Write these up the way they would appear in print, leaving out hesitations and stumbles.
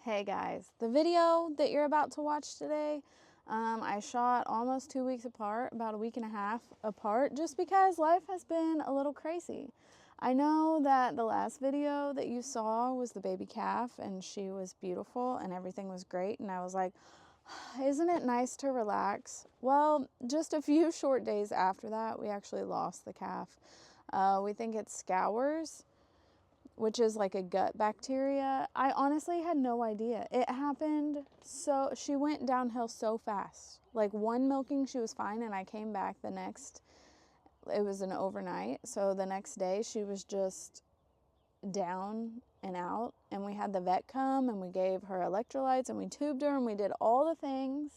Hey guys, the video that you're about to watch today, I shot almost 2 weeks apart, about a week and a half apart, just because life has been a little crazy. I know that the last video that you saw was the baby calf and she was beautiful and everything was great, and I was like, isn't it nice to relax? Well, just a few short days after that, we actually lost the calf. We think it's scours, which is like a gut bacteria. I honestly had no idea. It happened so, she went downhill so fast. Like one milking, she was fine, and I came back the next, it was an overnight. So the next day she was just down and out, and we had the vet come and we gave her electrolytes and we tubed her and we did all the things,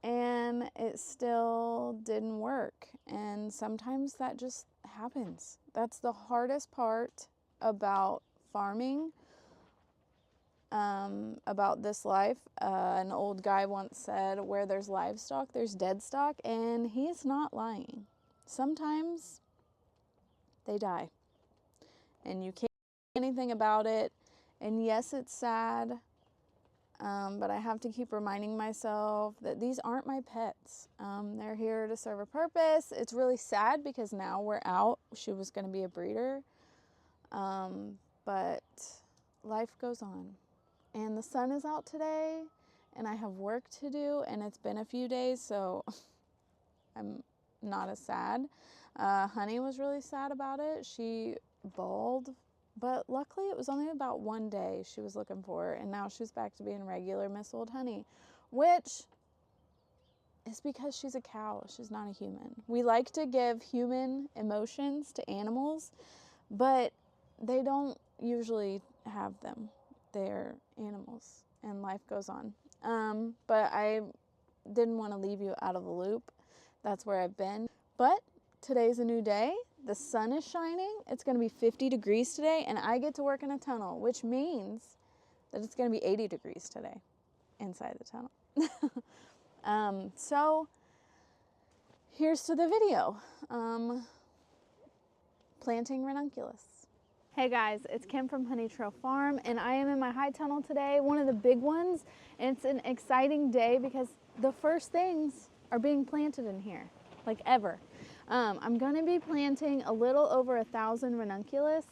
and it still didn't work. And sometimes that just happens. That's the hardest part about farming, about this life. An old guy once said, where there's livestock, there's dead stock, and he's not lying. Sometimes they die, and you can't do anything about it. And yes, it's sad, but I have to keep reminding myself that these aren't my pets. They're here to serve a purpose. It's really sad because now we're out. She was going to be a breeder. But life goes on, and the sun is out today, and I have work to do, and it's been a few days, so I'm not as sad. Honey was really sad about it. She bawled, but luckily it was only about 1 day she was looking for, and now she's back to being regular Miss Old Honey, which is because she's a cow. She's not a human. We like to give human emotions to animals, but they don't usually have them. They're animals, and life goes on. But I didn't want to leave you out of the loop. That's where I've been. But today's a new day. The sun is shining. It's going to be 50 degrees today, and I get to work in a tunnel, which means that it's going to be 80 degrees today inside the tunnel. So here's to the video. Planting ranunculus. Hey guys, it's Kim from Honey Trail Farm, and I am in my high tunnel today, one of the big ones. And it's an exciting day because the first things are being planted in here, like ever. I'm going to be planting a little over 1,000 ranunculus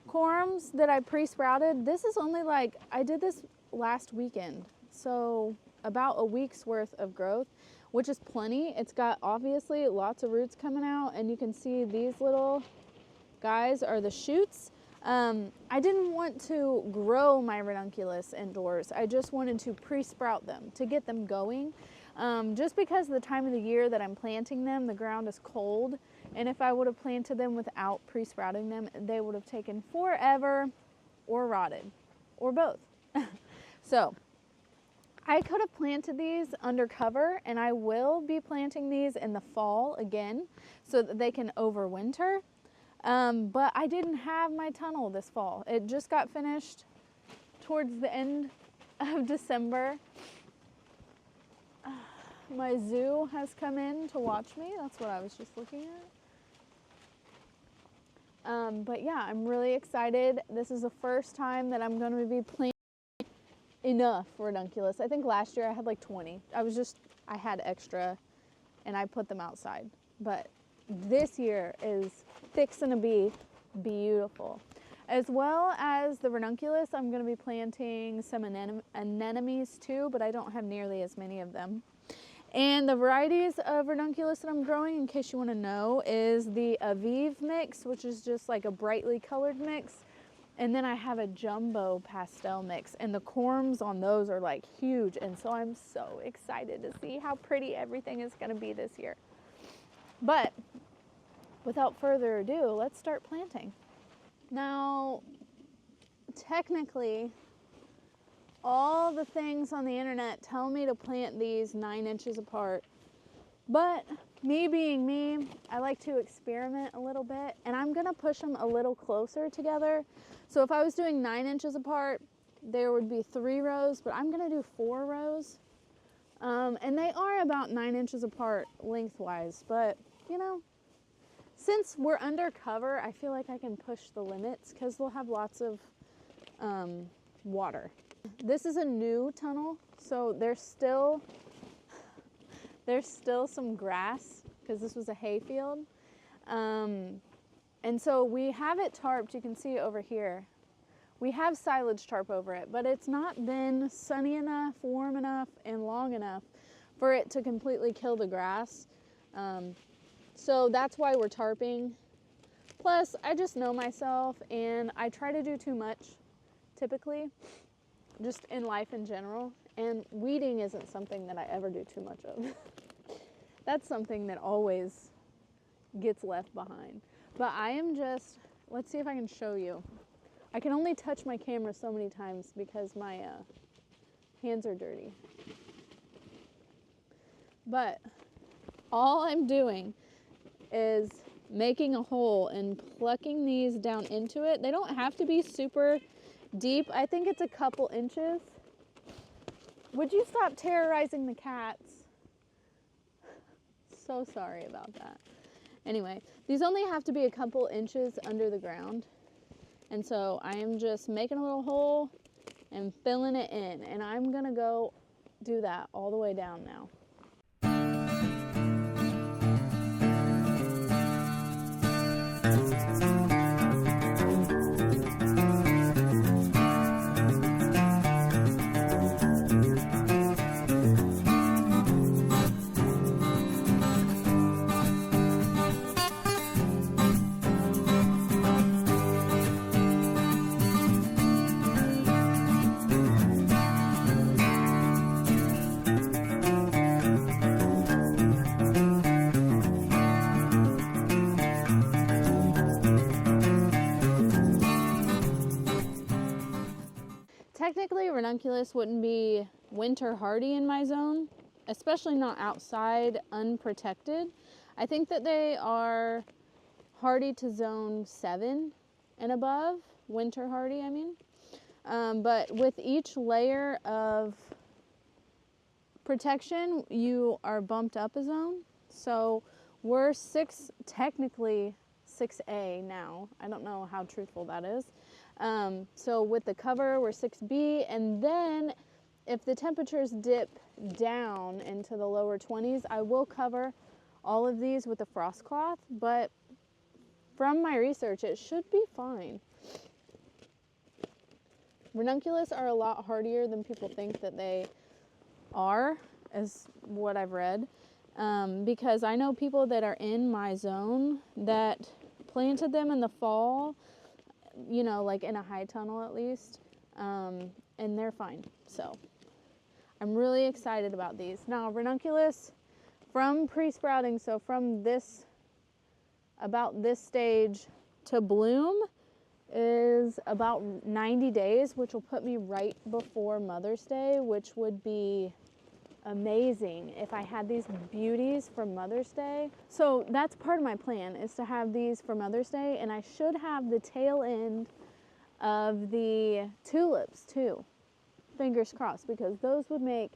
corms that I pre-sprouted. This is only like, I did this last weekend, so about a week's worth of growth, which is plenty. It's got obviously lots of roots coming out, and you can see these little guys are the shoots. I didn't want to grow my ranunculus indoors. I just wanted to pre-sprout them to get them going. Just because the time of the year that I'm planting them, the ground is cold, and if I would have planted them without pre-sprouting them, they would have taken forever or rotted, or both. So I could have planted these under cover, and I will be planting these in the fall again so that they can overwinter. But I didn't have my tunnel this fall. It just got finished towards the end of December. My zoo has come in to watch me. That's what I was just looking at. But yeah, I'm really excited. This is the first time that I'm going to be planting enough ranunculus. I think last year I had like 20. I had extra and I put them outside. But this year is fixing to be beautiful. As well as the ranunculus, I'm going to be planting some anemones too, but I don't have nearly as many of them. And the varieties of ranunculus that I'm growing, in case you want to know, is the aviv mix, which is just like a brightly colored mix. And then I have a jumbo pastel mix, and the corms on those are like huge. And so I'm so excited to see how pretty everything is going to be this year. But without further ado, let's start planting. Now, technically, all the things on the internet tell me to plant these 9 inches apart. But me being me, I like to experiment a little bit, and I'm going to push them a little closer together. So if I was doing 9 inches apart, there would be 3 rows, but I'm going to do 4 rows. And they are about 9 inches apart lengthwise, but you know, since we're undercover, I feel like I can push the limits because they'll have lots of water. This is a new tunnel, so there's still some grass because this was a hay field. And so we have it tarped, you can see over here. We have silage tarp over it, but it's not been sunny enough, warm enough, and long enough for it to completely kill the grass. So that's why we're tarping. Plus, I just know myself, and I try to do too much, typically, just in life in general. And weeding isn't something that I ever do too much of. That's something that always gets left behind. But I am just, let's see if I can show you. I can only touch my camera so many times because my hands are dirty. But all I'm doing is making a hole and plucking these down into it. They don't have to be super deep. I think it's a couple inches. Would you stop terrorizing the cats? So sorry about that. Anyway, these only have to be a couple inches under the ground. And so I am just making a little hole and filling it in. And I'm gonna go do that all the way down now. Technically, Ranunculus wouldn't be winter hardy in my zone, especially not outside unprotected. I think that they are hardy to zone 7 and above, winter hardy, I mean. But with each layer of protection, you are bumped up a zone. So we're technically 6A now. I don't know how truthful that is. So with the cover, we're 6B, and then if the temperatures dip down into the lower 20s, I will cover all of these with a frost cloth, but from my research, it should be fine. Ranunculus are a lot hardier than people think that they are, as what I've read, because I know people that are in my zone that planted them in the fall, you know, like in a high tunnel at least, and they're fine. So I'm really excited about these. Now, Ranunculus from pre-sprouting, so from about this stage to bloom is about 90 days, which will put me right before Mother's Day, which would be amazing if I had these beauties for Mother's Day. So that's part of my plan, is to have these for Mother's Day, and I should have the tail end of the tulips too. Fingers crossed, because those would make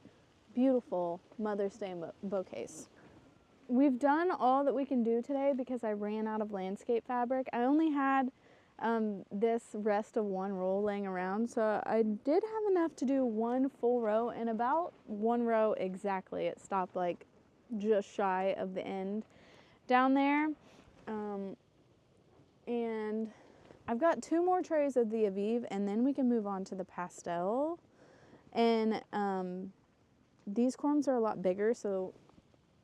beautiful Mother's Day bouquets. We've done all that we can do today because I ran out of landscape fabric. I only had this rest of one roll laying around, so I did have enough to do one full row, and about one row exactly. It stopped like just shy of the end down there. And I've got 2 more trays of the aviv, and then we can move on to the pastel. And these corms are a lot bigger, so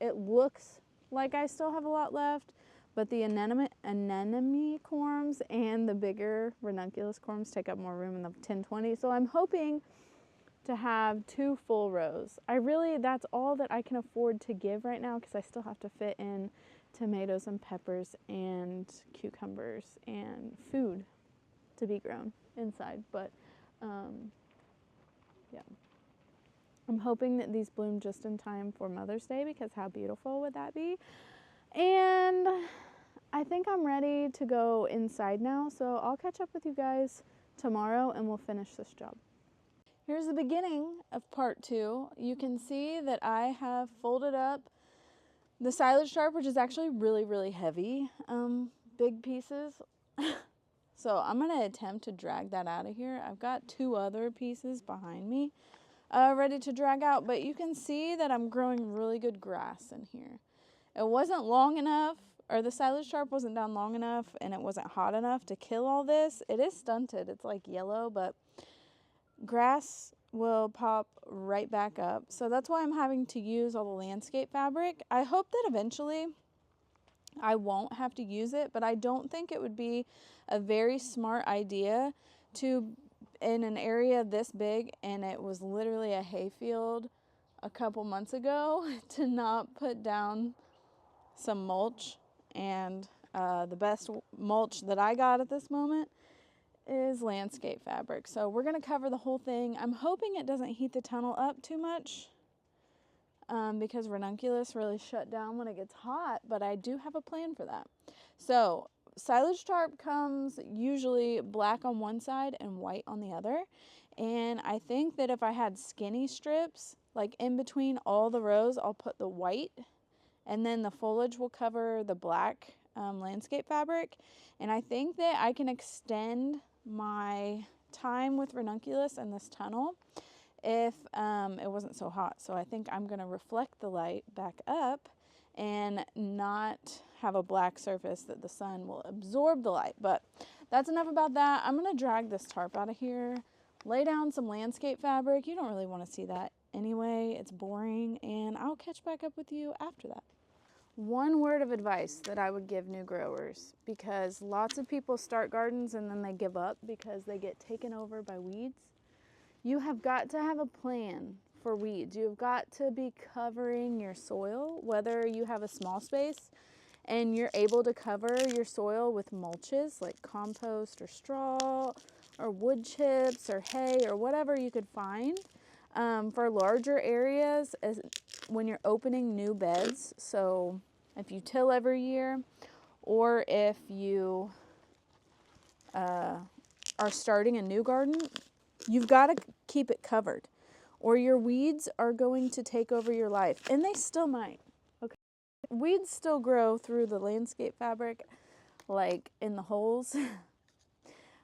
it looks like I still have a lot left, but the anemone corms and the bigger ranunculus corms take up more room in the 1020. So I'm hoping to have 2 full rows. That's all that I can afford to give right now, because I still have to fit in tomatoes and peppers and cucumbers and food to be grown inside. But yeah, I'm hoping that these bloom just in time for Mother's Day, because how beautiful would that be? And I think I'm ready to go inside now, so I'll catch up with you guys tomorrow and we'll finish this job. Here's the beginning of part 2. You can see that I have folded up the silage tarp, which is actually really, really heavy. Big pieces. So I'm going to attempt to drag that out of here. I've got 2 other pieces behind me ready to drag out, but you can see that I'm growing really good grass in here. It wasn't long enough, or the silage tarp wasn't down long enough, and it wasn't hot enough to kill all this. It is stunted. It's like yellow, but grass will pop right back up. So that's why I'm having to use all the landscape fabric. I hope that eventually I won't have to use it, but I don't think it would be a very smart idea to, in an area this big, and it was literally a hayfield a couple months ago, to not put down some mulch. And the best mulch that I got at this moment is landscape fabric. So we're going to cover the whole thing. I'm hoping it doesn't heat the tunnel up too much because Ranunculus really shut down when it gets hot, but I do have a plan for that. So silage tarp comes usually black on one side and white on the other. And I think that if I had skinny strips, like in between all the rows, I'll put the white, and then the foliage will cover the black landscape fabric. And I think that I can extend my time with Ranunculus in this tunnel if it wasn't so hot. So I think I'm going to reflect the light back up and not have a black surface that the sun will absorb the light. But that's enough about that. I'm going to drag this tarp out of here, lay down some landscape fabric. You don't really want to see that anyway. It's boring, and I'll catch back up with you after that. One word of advice that I would give new growers, because lots of people start gardens and then they give up because they get taken over by weeds. You have got to have a plan for weeds. You've got to be covering your soil, whether you have a small space and you're able to cover your soil with mulches like compost or straw or wood chips or hay or whatever you could find. For larger areas, when you're opening new beds, so if you till every year, or if you are starting a new garden, you've got to keep it covered, or your weeds are going to take over your life, and they still might. Okay, weeds still grow through the landscape fabric, like in the holes,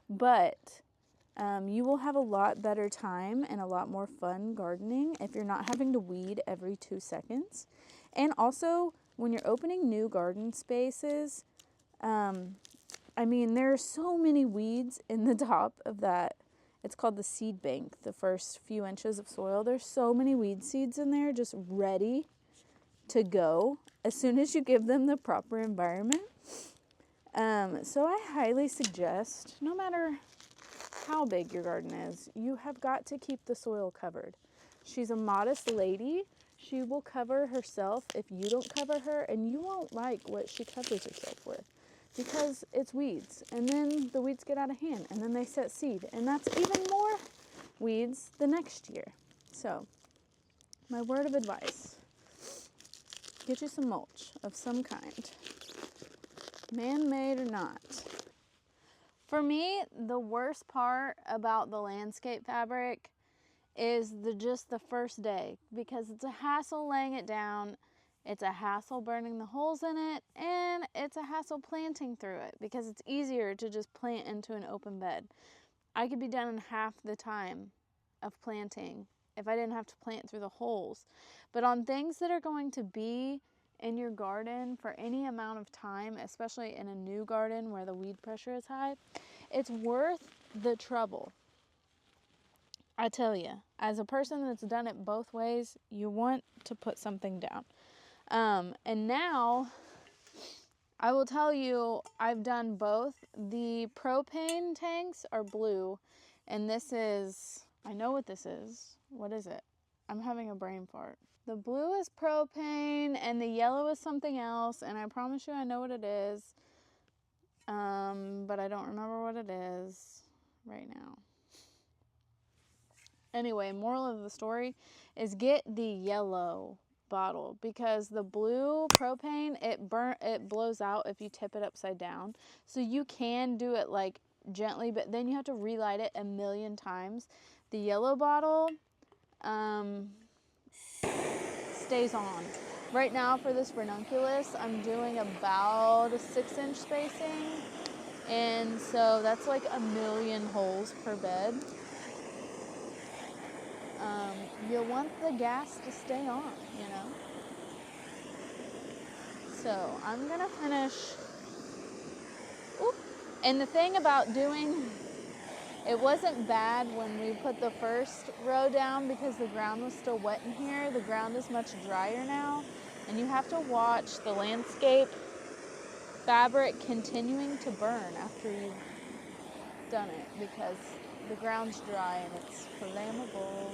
but you will have a lot better time and a lot more fun gardening if you're not having to weed every 2 seconds. And also, when you're opening new garden spaces, I mean, there are so many weeds in the top of that. It's called the seed bank, the first few inches of soil. There's so many weed seeds in there just ready to go as soon as you give them the proper environment. So I highly suggest, no matter how big your garden is, you have got to keep the soil covered. She's a modest lady. She will cover herself if you don't cover her, and you won't like what she covers herself with because it's weeds. And then the weeds get out of hand, and then they set seed, and that's even more weeds the next year. So my word of advice, get you some mulch of some kind, man-made or not. For me, the worst part about the landscape fabric is just the first day, because it's a hassle laying it down, it's a hassle burning the holes in it, and it's a hassle planting through it because it's easier to just plant into an open bed. I could be done in half the time of planting if I didn't have to plant through the holes. But on things that are going to be in your garden for any amount of time, especially in a new garden where the weed pressure is high, it's worth the trouble. I tell you, as a person that's done it both ways, you want to put something down. And now, I will tell you, I've done both. The propane tanks are blue, and this is, I know what this is. What is it? I'm having a brain fart. The blue is propane, and the yellow is something else, and I promise you I know what it is, but I don't remember what it is right now. Anyway, moral of the story is get the yellow bottle, because the blue propane, it blows out if you tip it upside down. So you can do it like gently, but then you have to relight it a million times. The yellow bottle stays on. Right now for this Ranunculus, I'm doing about a 6-inch spacing, And so that's like 1,000,000 holes per bed. You'll want the gas to stay on, you know? So I'm gonna finish. Oop. And the thing about it wasn't bad when we put the first row down because the ground was still wet in here. The ground is much drier now, and you have to watch the landscape fabric continuing to burn after you've done it because the ground's dry and it's flammable.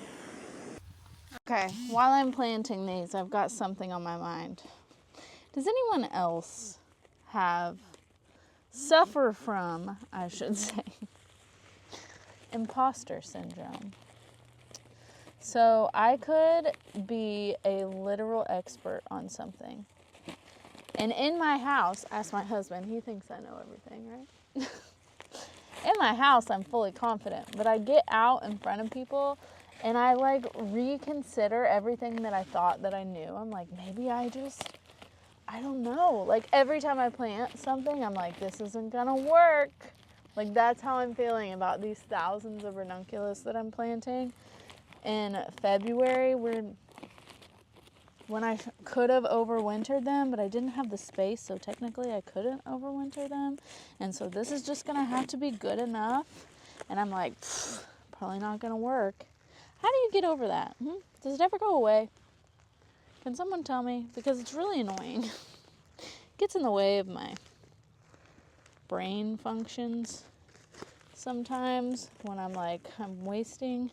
Okay, while I'm planting these, I've got something on my mind. Does anyone else suffer from, I should say, imposter syndrome? So I could be a literal expert on something. And in my house, ask my husband, he thinks I know everything, right? In my house, I'm fully confident, but I get out in front of people and I like reconsider everything that I thought that I knew. I'm like, maybe I don't know. Like every time I plant something, I'm like, this isn't gonna work. Like that's how I'm feeling about these thousands of ranunculus that I'm planting. In February, when I could have overwintered them, but I didn't have the space, so technically I couldn't overwinter them. And so this is just gonna have to be good enough. And I'm like, probably not gonna work. How do you get over that? Does it ever go away? Can someone tell me? Because it's really annoying. It gets in the way of my brain functions sometimes when I'm wasting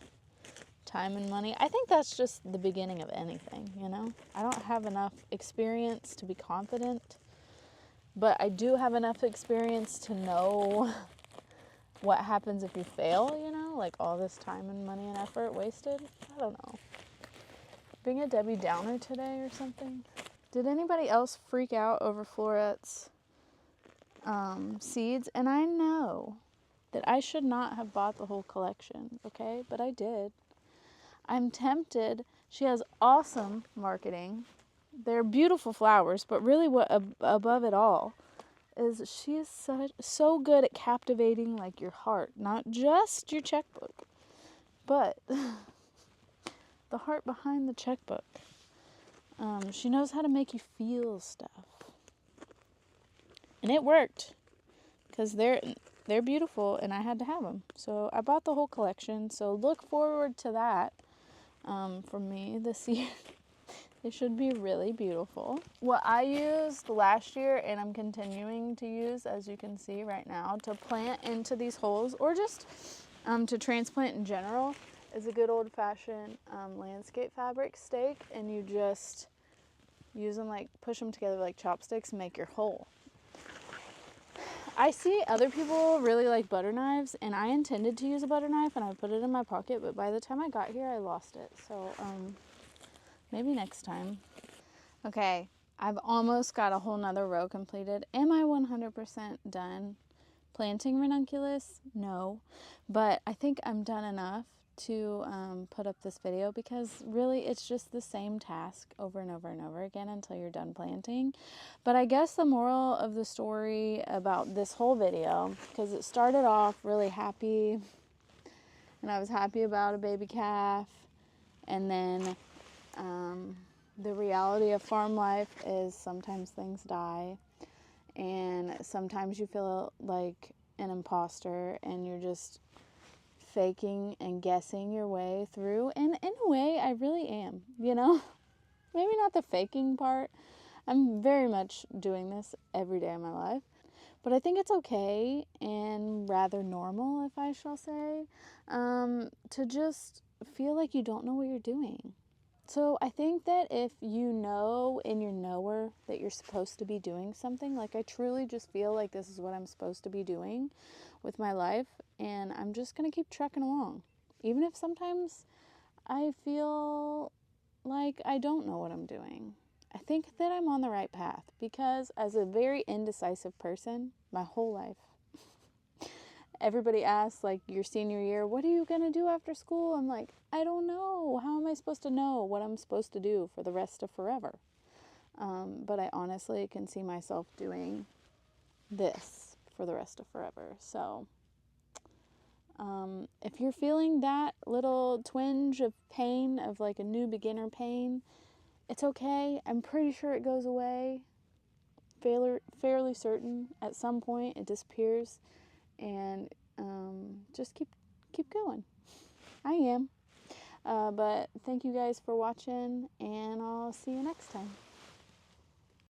time and money. I think that's just the beginning of anything, you know? I don't have enough experience to be confident, but I do have enough experience to know what happens if you fail, you know? Like all this time and money and effort wasted. I don't know. Being a Debbie Downer today or something. Did anybody else freak out over Florette's seeds? And I know that I should not have bought the whole collection, okay? But I did. I'm tempted. She has awesome marketing. They're beautiful flowers, but really what above it all is she is so good at captivating like your heart, not just your checkbook, but the heart behind the checkbook. She knows how to make you feel stuff. And it worked because they're beautiful and I had to have them. So I bought the whole collection. So look forward to that from me this year. They should be really beautiful. What I used last year and I'm continuing to use, as you can see right now, to plant into these holes or just to transplant in general is a good old-fashioned landscape fabric stake, and you just use them push them together like chopsticks and make your hole. I see other people really like butter knives, and I intended to use a butter knife and I put it in my pocket, but by the time I got here I lost it. So maybe next time. Okay, I've almost got a whole nother row completed. Am I 100% done planting ranunculus? No, but I think I'm done enough to put up this video because really it's just the same task over and over and over again until you're done planting. But I guess the moral of the story about this whole video, because it started off really happy and I was happy about a baby calf, and then the reality of farm life is sometimes things die and sometimes you feel like an imposter and you're just faking and guessing your way through, and in a way I really am, you know. Maybe not the faking part. I'm very much doing this every day of my life, but I think it's okay and rather normal, if I shall say, to just feel like you don't know what you're doing. So I think that if you know in your knower that you're supposed to be doing something, like I truly just feel like this is what I'm supposed to be doing with my life, and I'm just going to keep trucking along. Even if sometimes I feel like I don't know what I'm doing. I think that I'm on the right path because as a very indecisive person, my whole life, everybody asks, your senior year, what are you going to do after school? I'm like, I don't know. How am I supposed to know what I'm supposed to do for the rest of forever? But I honestly can see myself doing this for for the rest of forever. So if you're feeling that little twinge of pain, of like a new beginner pain, it's okay. I'm pretty sure it goes away. Fairly certain at some point it disappears, and just keep going. I am. But thank you guys for watching, and I'll see you next time.